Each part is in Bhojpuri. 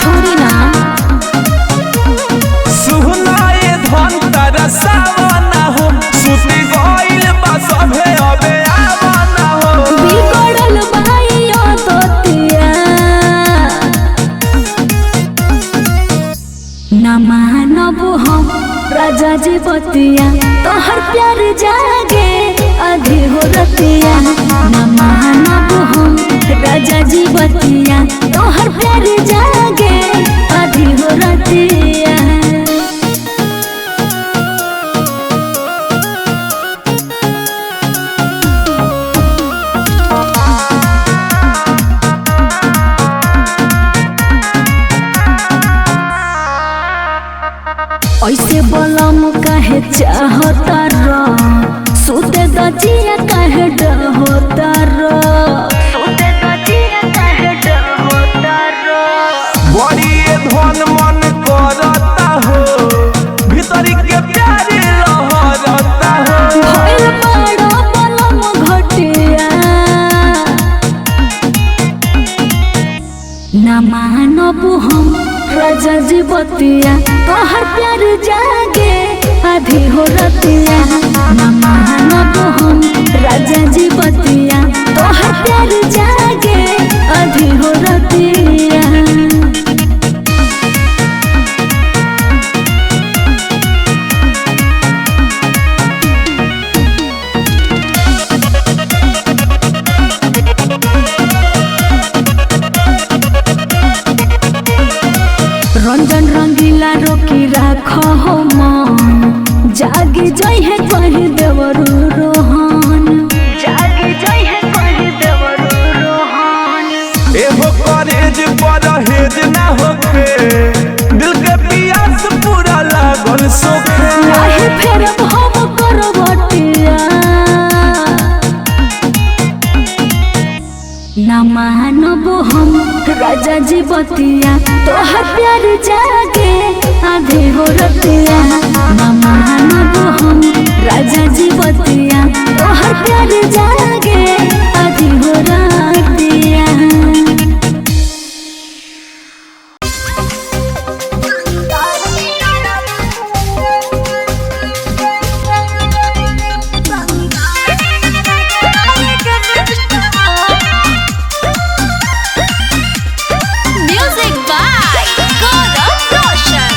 छोड़ी ना सुनाए धन तरसावना हो सुती गइल बा सभे अबे आवना हो बिगड़ल भाइयो तोतिया ना मानब हम राजा जी बतिया तोहर प्यार जागे आधी हो रतिया ना मानब हम राजा जी बतिया तोहर प्यार जागे आधी हो रतिया। ऐसे बलम काहे चाहता रो सुते दजिया काहे डहोता रो सुते दजिया काहे डहोता रो बड़ी धन मन करता हो भीतरी के प्यार लहरता हो भइल बड़ा बलम घटिया ना मानब हम राजा जी बतिया तोहर प्यार जागे आधी हो रतिया ना मानब हम राजा जी बतिया तोहर प्यार जागे आधी हो रतिया। रंजन रंगीला रोकी राख हो मन जागी जई है कही देवरू रोहन जागी जई है कही देवरू रोहन एहो करेज परहेज ना होखे दिल के पियास पूरा लागल सोखे नाही फेर हम करवटिया ना मानब हम राजा जी बतिया तोहर प्यार जागे आधे हो रतिया ना मानब हम राजा जी बतिया तोहर प्यार जागे आधे हो रतिया। Music by Gaurav Roshan.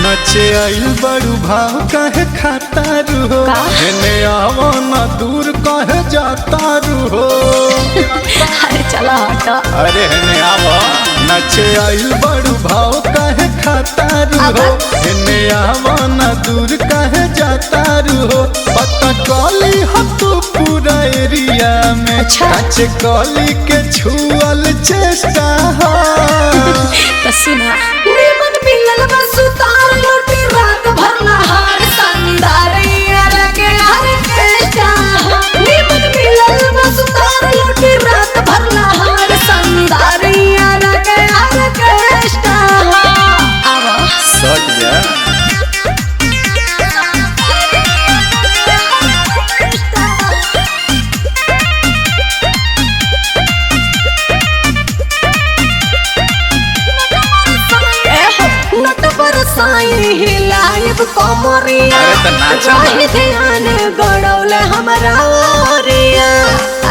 नचे आइल बड़ू भाव कहे खाता रू हो हेने आवो न दूर कहे जाता रू हो अरे चला हटा अरे हेने आवो नचे आइल बड़ू भाव कहे खाता रू हो हेने आवो न दूर कहे जाता रू हो पता कली हो तू पूरा एरिया में नचे कली के छुअल चेष्टा हो तो सुना निमन मिलल बस उतार लूटी रात भर नहार संदारिया रखे हर केष्टा निमन मिलल बस उतार लूटी रात भर नहार संदारिया रखे हर केष्टा आवा सट जा नट पर साई हिलाइब कोमरिया अरे त नाचा ना। जाहि ध्यान गड़ौले हमरा ओरिया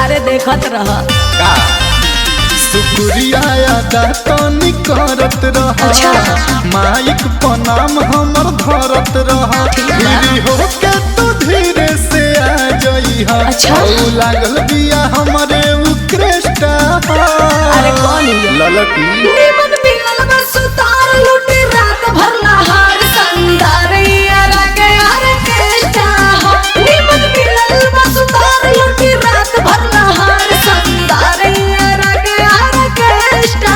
अरे देखत रह का शुक्रिया अदा तनी करत रह अच्छा। माइक पनाम हमर धरत रह धीरे होके तू धीरे से आ जई हा अच्छा। औ लागल बिया हमरे उक्रेष्टा अरे कौन है? ललकी निमन मिलल बस उतार लूटी रात भर नहार संदारिया रखे हर केष्टा निमन मिलल बस उतार लूटी रात भर नहार संदारिया रखे हर केष्टा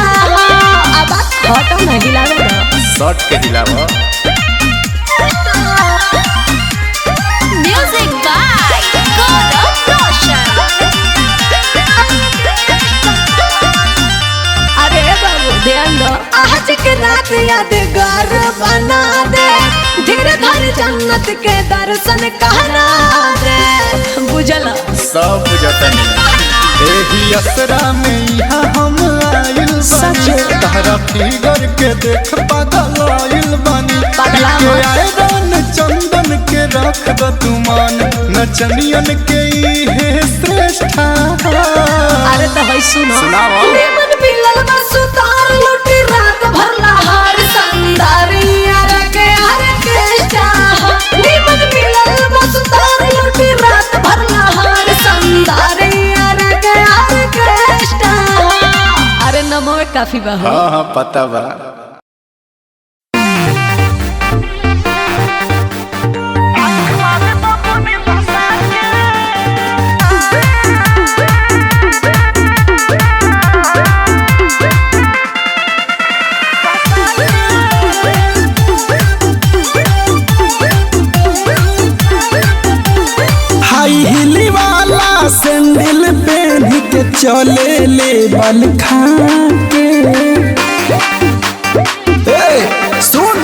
अब हटो ना हिलावे ना शर्ट के हिलावा म्यूजिक बाय गौरव रोशन। अरे बाबू ध्यान दो आज के रात यादगार बना दे धीरे धीरे जन्नत के दर्शन करा दे बुझल सब बुझता नहीं एही असरा में यहाँ हम आइल बानी तहरा फिगर के देख पागल आइल बानी के आयरन चंदन के रख द तुमान नचनियन के इहे श्रेष्ठ। अरे तो भाई सुनो निमन मिलल बा सुतार लुटी रात भर लहार संदारिया रखे हर केष्टा निमन मिलल बा सुतार लुटी रात भर लहार संदारिया रखे हर केष्टा। अरे नमो काफी बा हो। हाँ पता बा। हाई हिली वाला सैंडल पहन के चले ले बल खा के सुन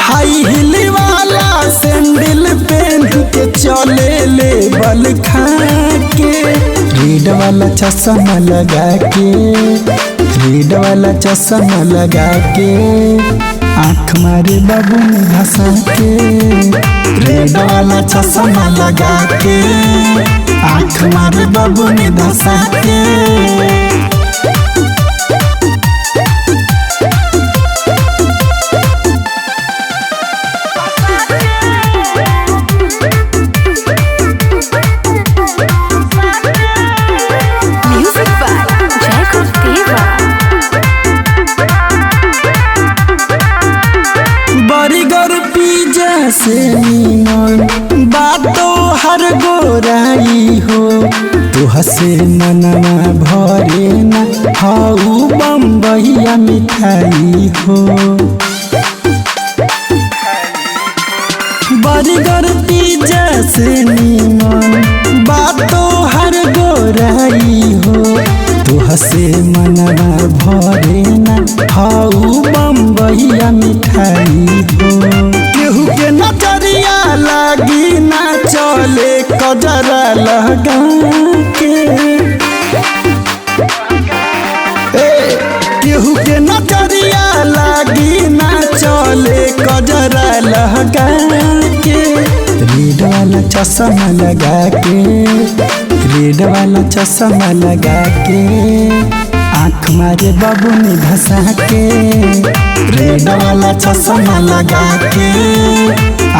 हाई हिली वाला सैंडल पहन के चले ले बल खा के रेड वाला चश्मा लगा के रेड वाला चश्मा लगा के आँख मारे बाबू ने धसा के रेड वाला चश्मा लगा के आँख मारे बाबू ने धसा के। बर्गर पिज्जा से निमन बातो हर गोराई हो तू हसे मनवा भरे ना हाउ बम्बईया मिठाई हो। बर्गर पिज्जा से निमन बातो हर गोराई हो तू हसे मनवा भरे ना हाउ बम्बईया मिठाई हो। केहू के नजरिया लागी ना चले कजरा लगा के केहू के नजरिया लागी ना चले कजरा लगा के रेड वाला चश्मा लगा के रेड वाला चश्मा लगा के आँख मारे बाबू ने धसा के रेड वाला चश्मा लगा के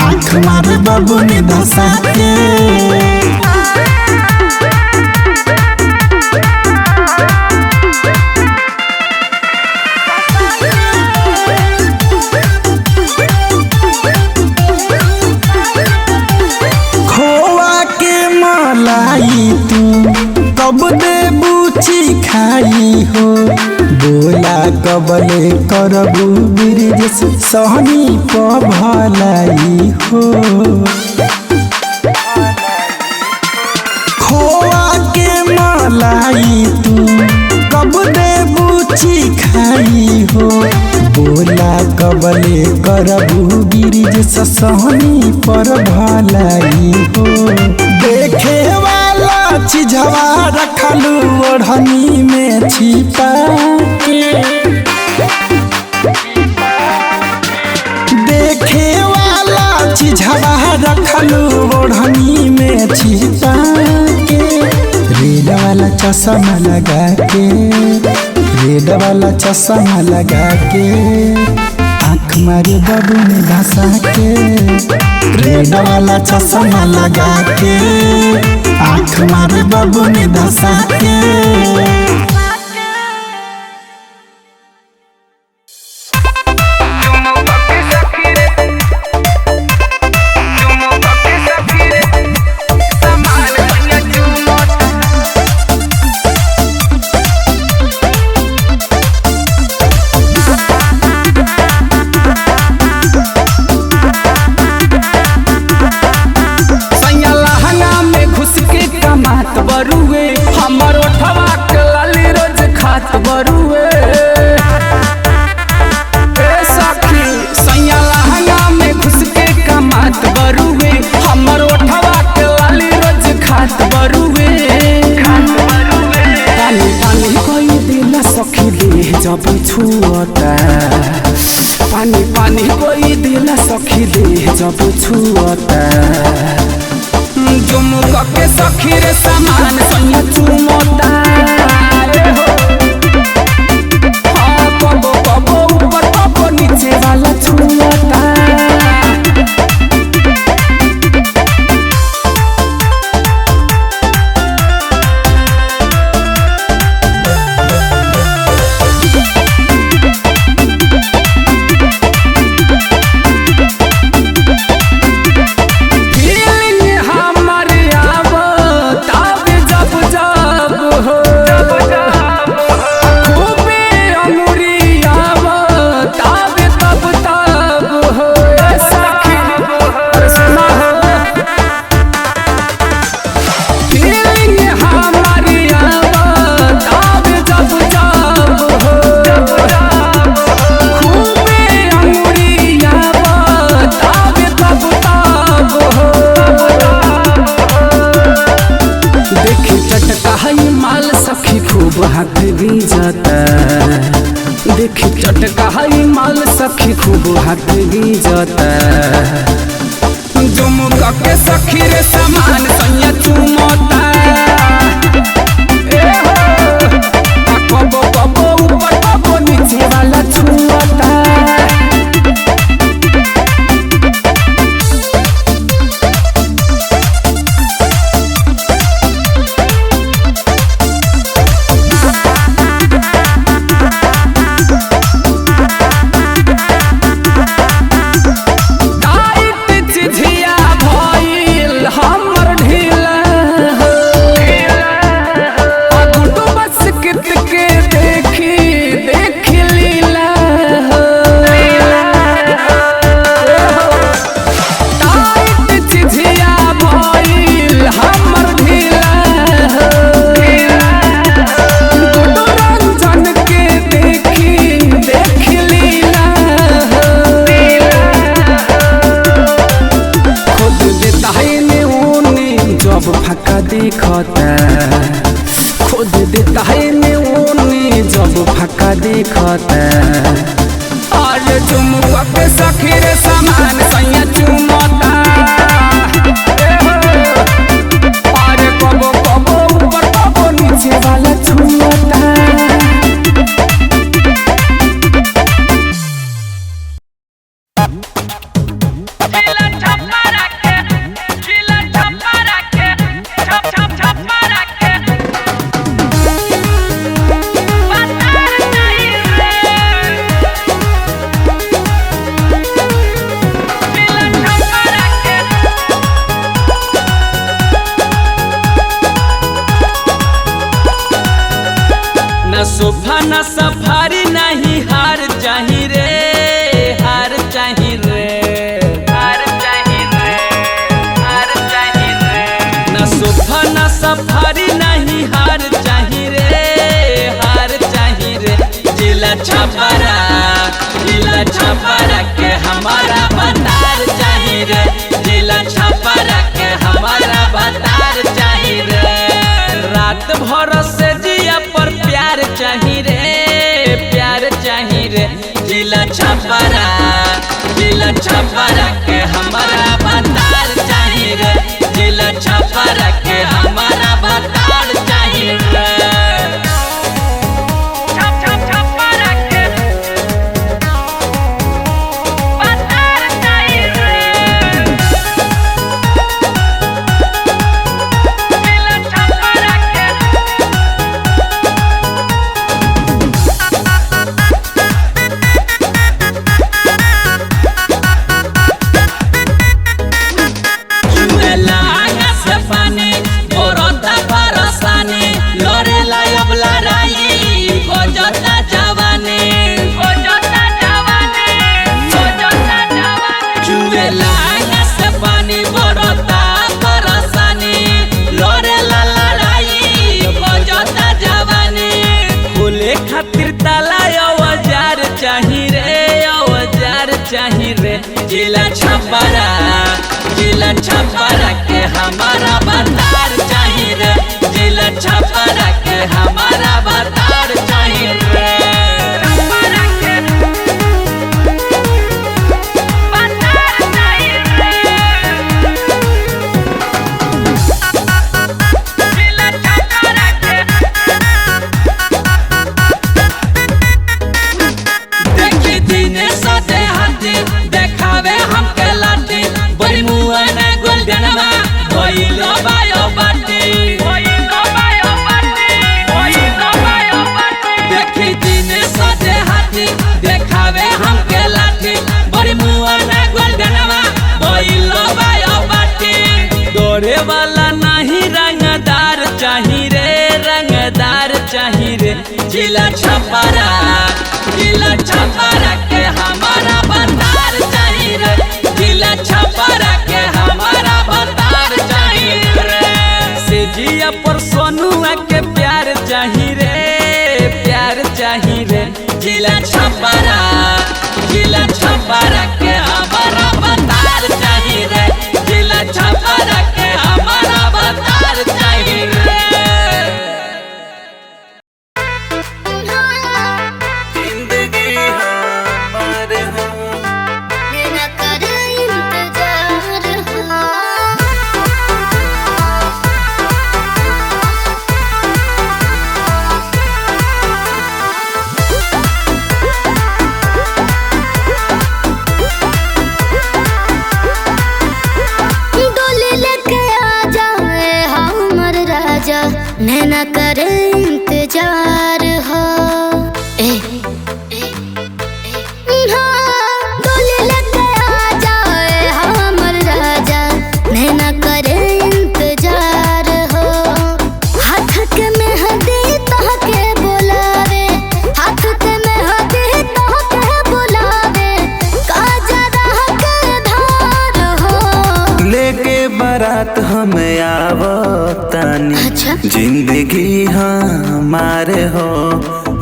आँख मारे बाबू ने धसा के। खोआ के मलाई तू कब दे बूची खाई हो बोला कबले करबू ब्रिज सहनी प भलाई हो। खोआ के मलाई तू कब दे बूची खाई हो बोला कबले करबू ब्रिज सहनी पर भलाई हो। देखे वाला चीजवा रखलू ओढ़नी में छिपा के देखे वाला चीजवा रखलू ओढ़नी में छिपा के रेड वाला चश्मा लगा के रेड वाला चश्मा लगा के आँख मारे बाबू ने धसा के रेड वाला चश्मा लगा के आँख मारे बाबू ने धसा के। छुअता पानी पानी कोई दिला सखी दे जब छुअता जुमुक के सखी रे सामान सैया चुमता कबो कबो ऊपर कबो नीचे वाला छुअता हाथ गीजता देखी चटका हई माल सखी खूब हाथ गीजता जुमुक के सखी रे सामान सैया चुमता कबो कबो ऊपर कबो नीचे वाला छुअता फका देखता खुद देता है ने ओने जब फका देखता आज जुमुक के सखी रे सामान सैया चुमता अरे कबो कबो ऊपर कबो नीचे वाला छुअता न सोफा न सफारी नहीं हार चाही रे हार चाही रे हार चाही रे हार चाही रे न सोफा न सफारी नहीं हार चाही रे हार चाही रे जिला छपरा के हमारा बतार चाही रे जिला छपरा के हमारा बतार चाही रे रात भर से जिया पर प्यार चाही रे जिला छपरा के हमारा बतार चाही रे जिला छपरा के हमारा बतार चाही रे जिला छपरा के हमारा बतार चाही रे जिला छपरा के हमारा बतार चाही रे जिला छपरा के हमारा बतार चाहिए रे, जिला छपरा के हमारा बतार चाहिए रे। से जिया पर सोनुआ के प्यार चाहिए रे, प्यार चाहिए रे। जिला छपरा के हमारा बतार चाहिए रे, जिला छपरा के हमारा बतार चाहिए रे। नैना करे इंतजार हो डोली लेके आ जाए हमर राजा, नैना करे इंतजार हो। हाथ के मेहंदी तोहके बुलावे, हाथ के मेहंदी तोहके बुलावे, काजरा के धार हो। लेके बारात हम आवतानी, अच्छा जिंदगी हमारे हो।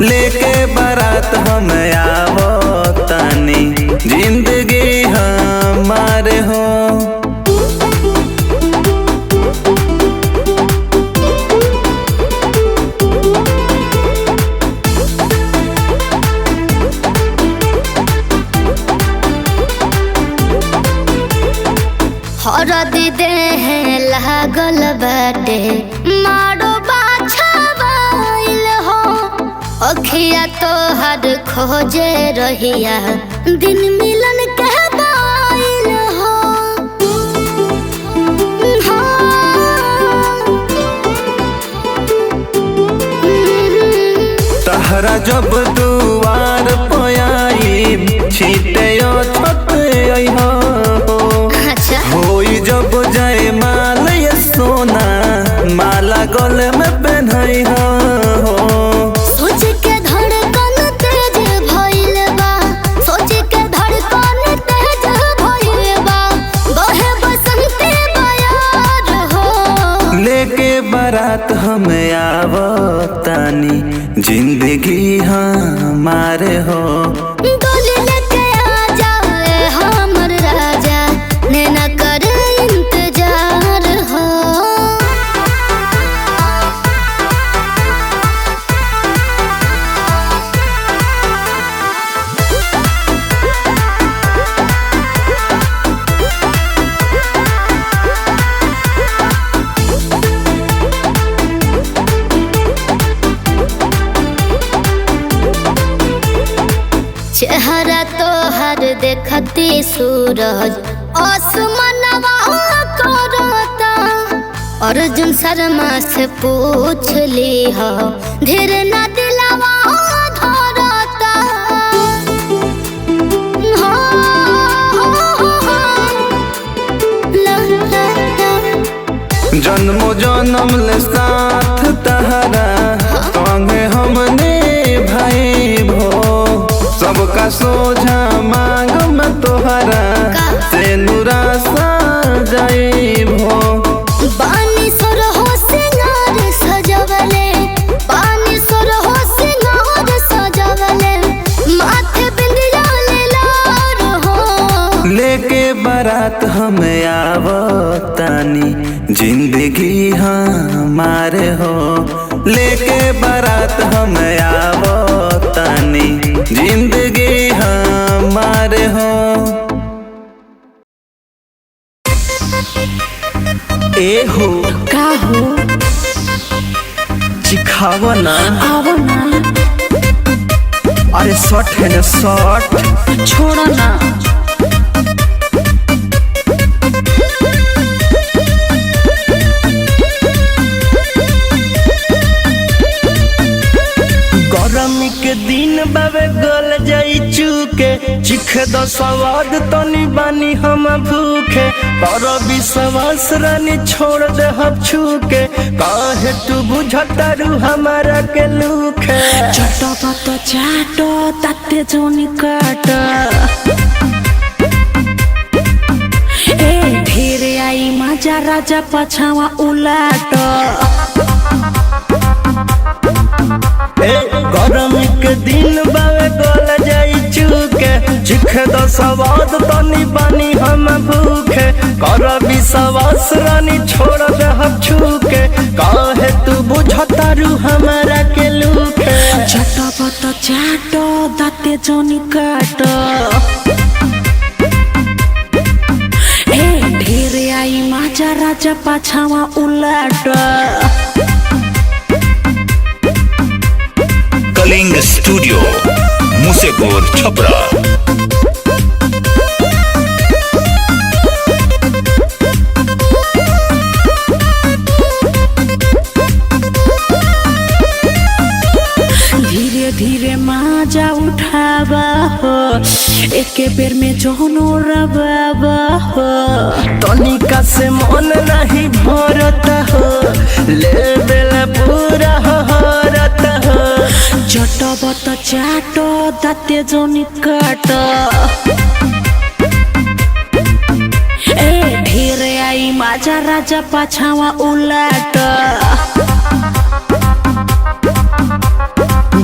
लेके बारात हम आवतानी, जिंदगी हमारे हो। हरदी देहे लागल बाटे, मारो बाछावाइल हो। अखिया तोहर खोजे रहिया, दिन मिलन के बाइल हो। तहरा जब दुआर पयाई, छीटे छत हो। होई जब जाए माल ये सोना, माला गले में पहनाई हो। सोच के धड़कन तेज भइल बा, सोच के धड़कन तेज भइल बा, बहे बसंती बयार हो। लेके बारात हम आवतानी, जिंदगी हमारे हो। डोली लेके आ जाए हमर राजा, नैना करे इंतजार हो। चेहरा तोहर देखती सूरज आसमानवा करता। अर्जुन शर्मा से पूछ ली हो, धीर न दिलवा धरता। जन्मो जन्म ले साथ तहरा, संगे हमने भाई भो। सबका सोझा मांग में तोहरा, से नुरा सा जाई भो। पानी सोर हो सिंगार सजवले, पानी सोर हो सिंगार सजवले, माथे बिंदिया ले लार हो। लेके बारात हम आवतानी, जिंदगी हमारे हो। लेके बारात हम आवतानी, जिंदगी हमारे हो। ए हो का हो चिखावा ना, आवो ना, अरे शर्ट है ना शर्ट, छोड़ो ना। गर्मी के दिन बावे गल जाई चूके चिख द स्वाद तनी बानी हम भूखे पर विश्वास रानी छोड़ दे हम छूके काहे तू बुझतारू हमारा के लूखे चटपट चाटो ताते जोनी काट ए ढेर आई मजा राजा पछावा उलाट गरमी के दिन बावे गल जाई चूके चिख द स्वाद तनी बानी हम भूखे कर विश्वास रानी छोड़ दे हम छूके काहे तू बुझतारू हमारा के लूखे चटपट चाटो दाते जोनी काट ए ढेर आई मजा राजा पछावा उलाट कलिंग स्टूडियो मुसेपुर छपरा। धीरे धीरे माजा उठावा हो एके बेर में जोनो रबाबा हो तनिका से मन नहीं भरता हो ले बेला पूरा हरता हो चटपट चाटो दाते जोनी काट ए ढेर आई माजा राजा पछावा उलाट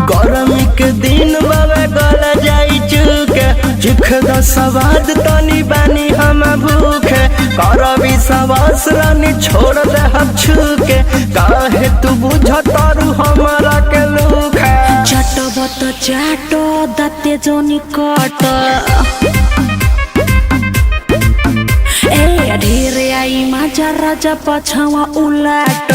गरमी के दिन बाबे गल जाई चूके चिख द स्वाद तनी बानी हम भूखे कर विश्वास रानी छोड़ दे हम छूके काहे तू बुझतारू हमारा के लूखे चटपट चाटो दाते जोनी काट ए ढेर आई माजा राजा पछावा उलाट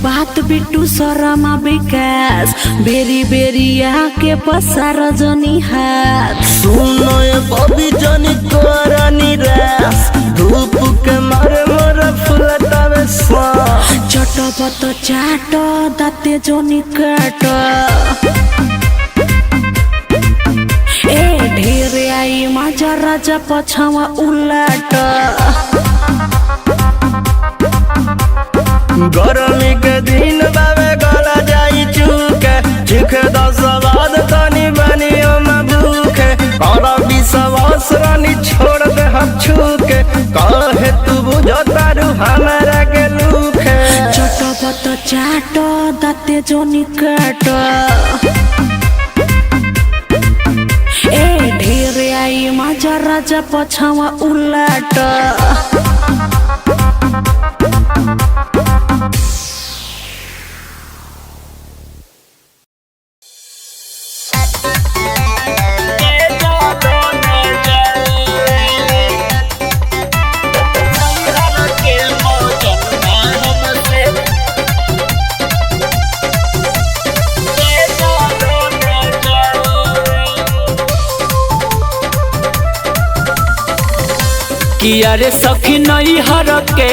बात बिट्टू सरमा विकास बेरी बेरी आके पसार जनी हाथ सुनो ये बबी जनी तोरा निराश धूप के मारे मोरा फुलतावे स्वास चटपट चाटो दाते जोनी काट ए ढेर आई मजा राजा पछावा उलाट गरमी के दिन बाबे गला जाई चूके चिख द स्वाद तनी बानी हम भूखे और विश्वास रानी छोड़ दे हम छूके काहे तू बुझतारू हमारा के लूखे चटपट चाटो दाते जोनी काट ए ढेर आई मजा राजा पछावा उलाट किया रे सखी नहीं हर के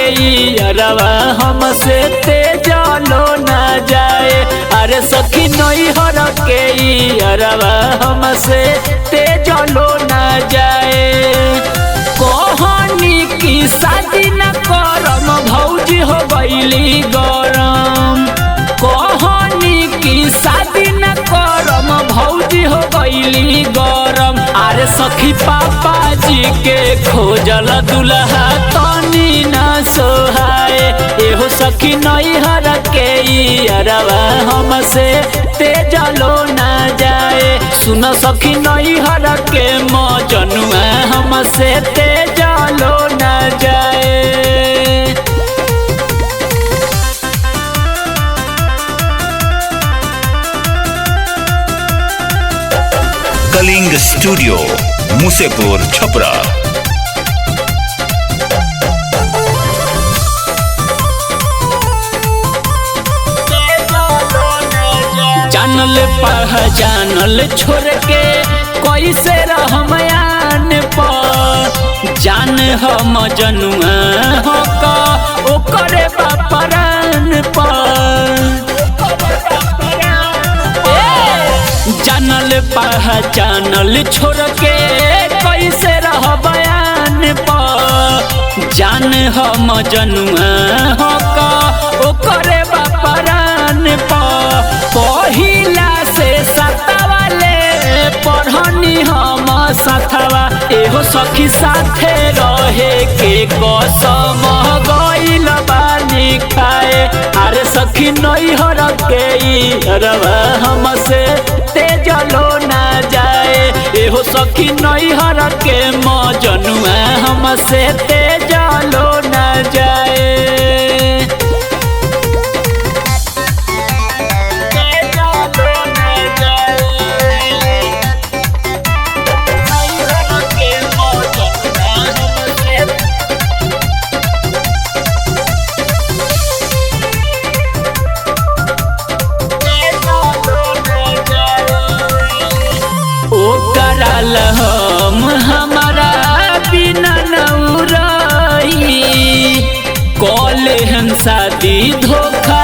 अरवा हमसे तेजलो न जाए। अरे सखी नहीं हर के अरवा हमसे तेजलो न जाए। कहानी की शादी न करम भौजी हो गईली गरम। कहानी की शादी न करम भौजी हो गईली गरम। अरे सखी पापा जी के खोजल दुल्हा तनी न सोहाए। एहो सखी नहीं हर के अरवा हमसे तेजलो न जाए। सुन सखी नहीं हर के मजनुआ हमसे तेजलो न जाए। कलिंग स्टूडियो मुसेपुर छपरा। जानल पहचानल छोड़ के कैसे रहमयान पर जान हम जनुआ हो का ओकरे बापरान पर जानल पहचानल छोड़ के कैसे रहबयान पर जान हम जनुआ हो का ओकरे बापरान पर पहिला से सतावाले पढ़नी हम साथवा एहो सखी साथे रहे के कसम गइल बानी खाए। अरे सखी नैहर के रवा हमसे तेजलो ना जाए। एहो सखी नैहर के मजनुआ हमसे तेजलो ना जाए। हम हमारा बिना नौरई कॉले हम शादी धोखा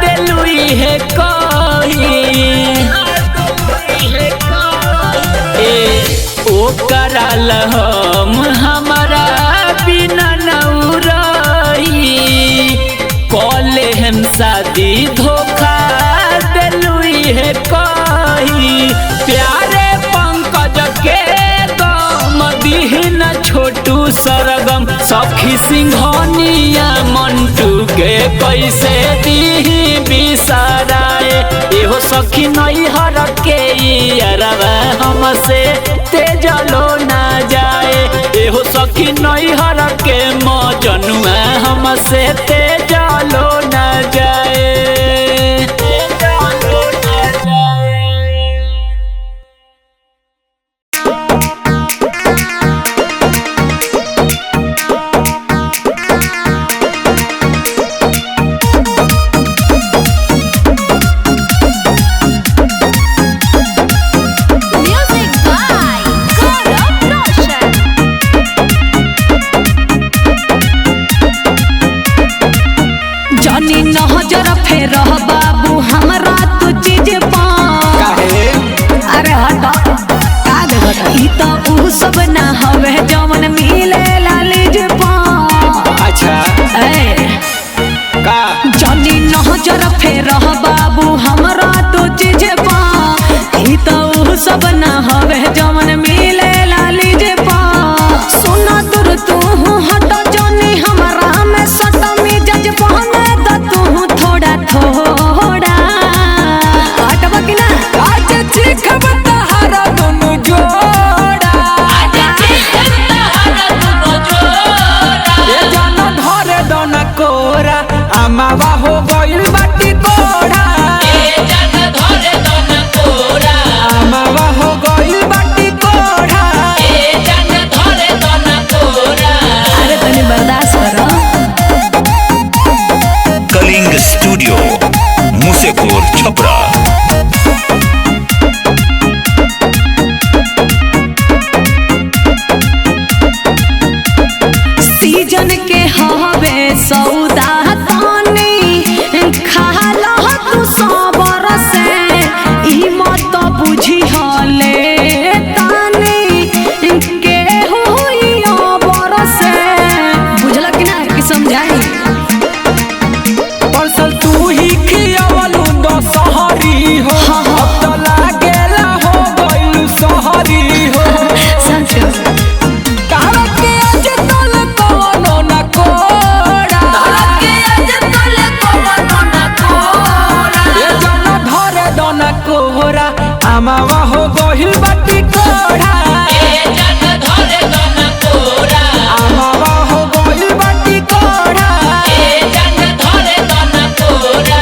दिलुई है ओ कराल हम हमारा बिना नौरई कॉले हम शादी धोखा दिलुई है प्यारे छोटू सरगम सखी सिंघनिया मंटू के कैसे दी बिसराए। एहो सखी नैहर के अरवा हमसे तेजलो ना जाए। एहो सखी नैहर के मजनुआ हमसे तेजलो ना जाए। सब ना हवे जवन मिले लाली जे पा सुना दूर तू हट जनी हमरा में सट मिजाज बहने द तू थोड़ा थोड़ा हटबा कि ना आज चिखब तहरा दोनों जोड़ा आज चिखब तहरा दोनों जोड़ा ए जाना धरे दोना कोरा अमावा हो गइल बाटी कोड़ा ए जाना धरे दोना कोरा अमावा हो गइल बाटी कोड़ा ए जाना धरे दोना कोरा। अरे तनी बर्दाश्त करो। कलिंग स्टूडियो मुसेपुर छपरा। सीजन के हवे सौदा तानी खाला तू सबर से ई मत बुझी हले तानी के होई अबर से बुझला कि ना कि समझाई परसल तू ही खियावलू दो सहरी हो अब तो लागेला हो गइल सहरी हो सच अमावा हो गइल बाटी कोड़ा ए जान धरे दोना कोड़ा अमावा हो गइल बाटी कोड़ा ए जान धरे दोना कोड़ा।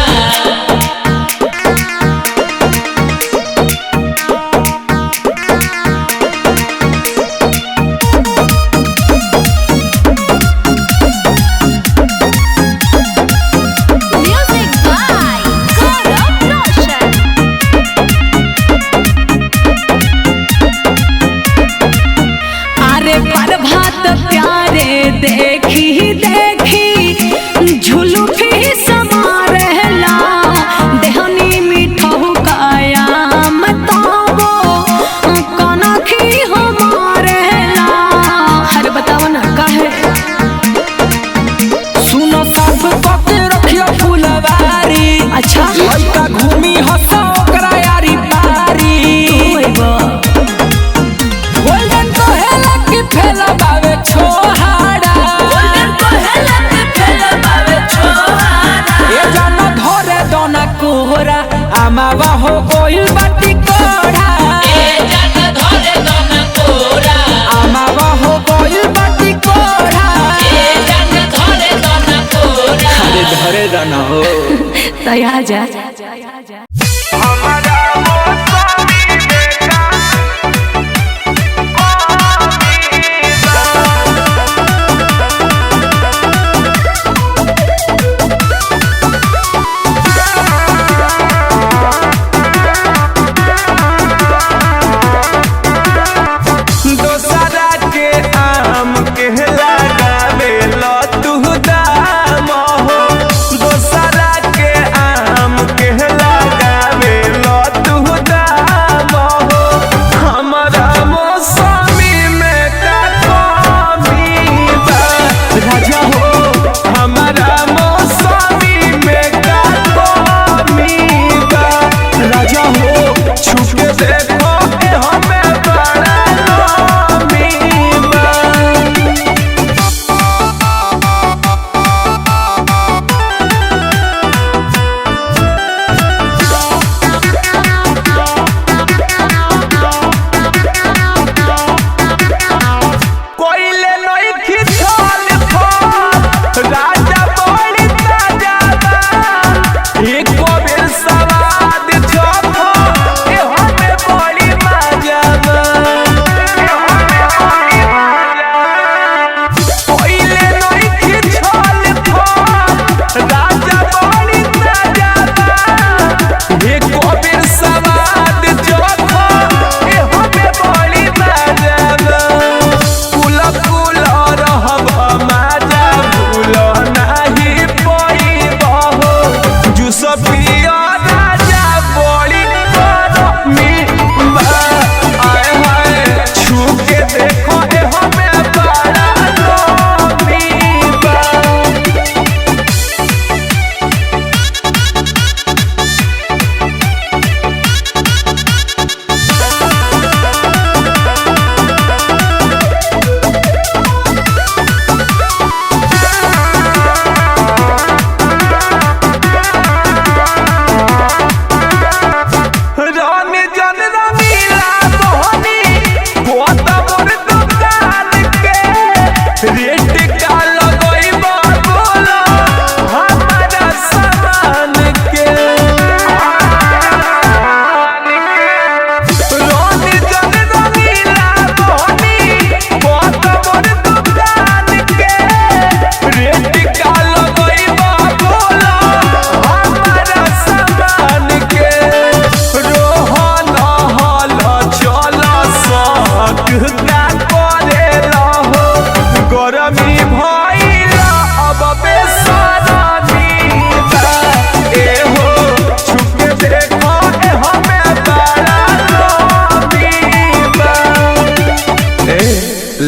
तैयार जा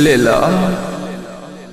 ले ला